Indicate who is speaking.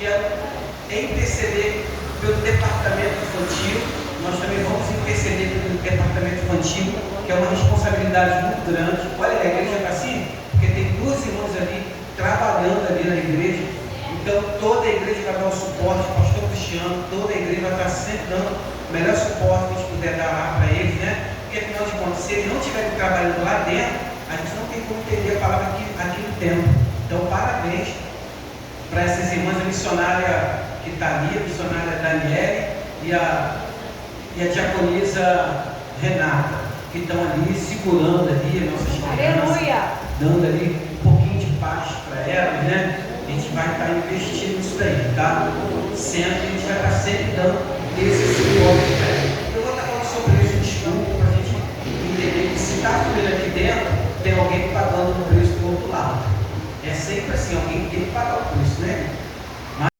Speaker 1: que é interceder pelo departamento infantil. Nós também vamos interceder pelo departamento infantil, que é uma responsabilidade muito grande. Olha, a igreja está assim, porque tem 2 irmãos ali trabalhando ali na igreja. Então toda a igreja vai dar o suporte, o pastor Cristiano, toda a igreja vai estar sempre dando o melhor suporte que a gente puder dar lá para eles, né? Porque afinal de contas, se eles não estiverem trabalhando lá dentro, a gente não tem como entender a palavra aqui no templo. Então parabéns para essas irmãs, a missionária que está ali, a missionária Daniele e a diaconisa Renata, que estão ali segurando ali as nossas crianças, dando ali um pouquinho de paz para elas, né? A gente vai estar investindo nisso daí, tá? Sempre, a gente vai estar sempre dando esse suporte para elas. Eu vou estar falando sobre isso, desculpa, para a gente entender que se está fluindo aqui dentro, tem alguém pagando o preço do outro lado. É sempre assim, alguém tem que pagar o preço.